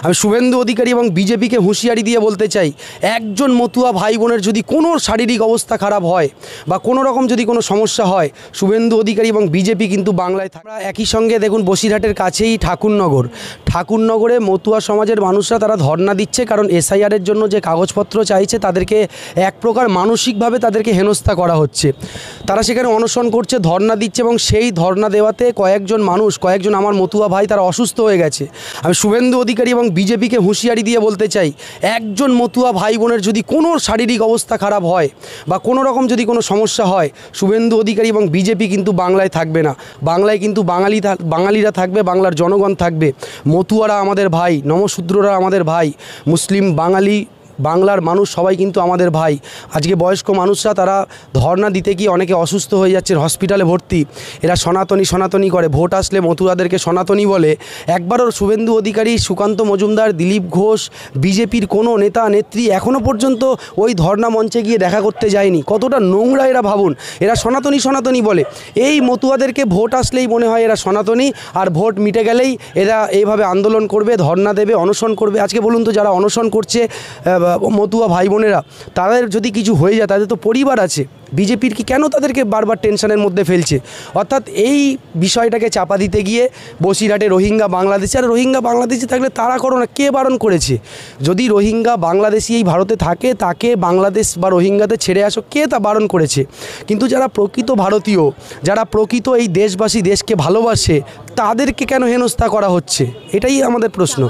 আমি শুভেন্দু অধিকারী এবং বিজেপিকে হুঁশিয়ারি দিয়ে বলতে চাই, একজন মতুয়া ভাই বোনের যদি কোনো শারীরিক অবস্থা খারাপ হয় বা কোনো রকম যদি কোনো সমস্যা হয়, শুভেন্দু অধিকারী এবং বিজেপি কিন্তু বাংলায় থাকে। একই সঙ্গে দেখুন বসিরহাটের কাছেই ঠাকুরনগরে মতুয়া সমাজের মানুষরা তারা ধর্ণা দিচ্ছে, কারণ এসআইআরের জন্য যে কাগজপত্র চাইছে তাদেরকে এক প্রকার মানসিকভাবে তাদেরকে হেনস্থা করা হচ্ছে। তারা সেখানে অনশন করছে, ধর্ণা দিচ্ছে এবং সেই ধর্ণা দেওয়াতে কয়েকজন আমার মতুয়া ভাই তারা অসুস্থ হয়ে গেছে। আমি শুভেন্দু অধিকারী এবং বিজেপিকে হুঁশিয়ারি দিয়ে বলতে চাই, একজন মতুয়া ভাই বোনের যদি কোনো শারীরিক অবস্থা খারাপ হয় বা কোনো রকম যদি কোনো সমস্যা হয়, শুভেন্দু অধিকারী এবং বিজেপি কিন্তু বাংলায় থাকবে না। বাংলায় কিন্তু বাঙালিরা থাকবে, বাংলার জনগণ থাকবে। মতুয়ারা আমাদের ভাই, নমশূদ্ররা আমাদের ভাই, মুসলিম বাঙালি বাংলার মানুষ সবাই কিন্তু আমাদের ভাই। আজকে বয়স্ক মানুষরা তারা ধর্ণা দিতে গিয়ে অনেকে অসুস্থ হয়ে যাচ্ছে, হসপিটালে ভর্তি। এরা সনাতনী করে, ভোট আসলে মতুয়াদেরকে সনাতনী বলে। একবারও শুভেন্দু অধিকারী, সুকান্ত মজুমদার, দিলীপ ঘোষ, বিজেপির কোনো নেতা নেত্রী এখনও পর্যন্ত ওই ধর্ণা মঞ্চে গিয়ে দেখা করতে যায়নি। কতটা নোংরা এরা ভাবুন। এরা সনাতনী বলে, এই মতুয়াদেরকে ভোট আসলেই মনে হয় এরা সনাতনী, আর ভোট মিটে গেলেই এরা এইভাবে আন্দোলন করবে, ধর্ণা দেবে, অনশন করবে। আজকে বলুন তো, যারা অনশন করছে মতুয়া ভাই বোনেরা, তাদের যদি কিছু হয়ে যায়, তাদের তো পরিবার আছে। বিজেপির কি কেন তাদেরকে বারবার টেনশনের মধ্যে ফেলছে? অর্থাৎ এই বিষয়টাকে চাপা দিতে গিয়ে বসিরহাটে রোহিঙ্গা বাংলাদেশি, আর রোহিঙ্গা বাংলাদেশি থাকলে তারা করো না, কে বারণ করেছে? যদি রোহিঙ্গা বাংলাদেশি এই ভারতে থাকে, তাকে বাংলাদেশ বা রোহিঙ্গাতে ছেড়ে আসো, কে তা বারণ করেছে? কিন্তু যারা প্রকৃত ভারতীয়, যারা প্রকৃত এই দেশবাসী, দেশকে ভালোবাসে, তাদেরকে কেন হেনস্থা করা হচ্ছে? এটাই আমাদের প্রশ্ন।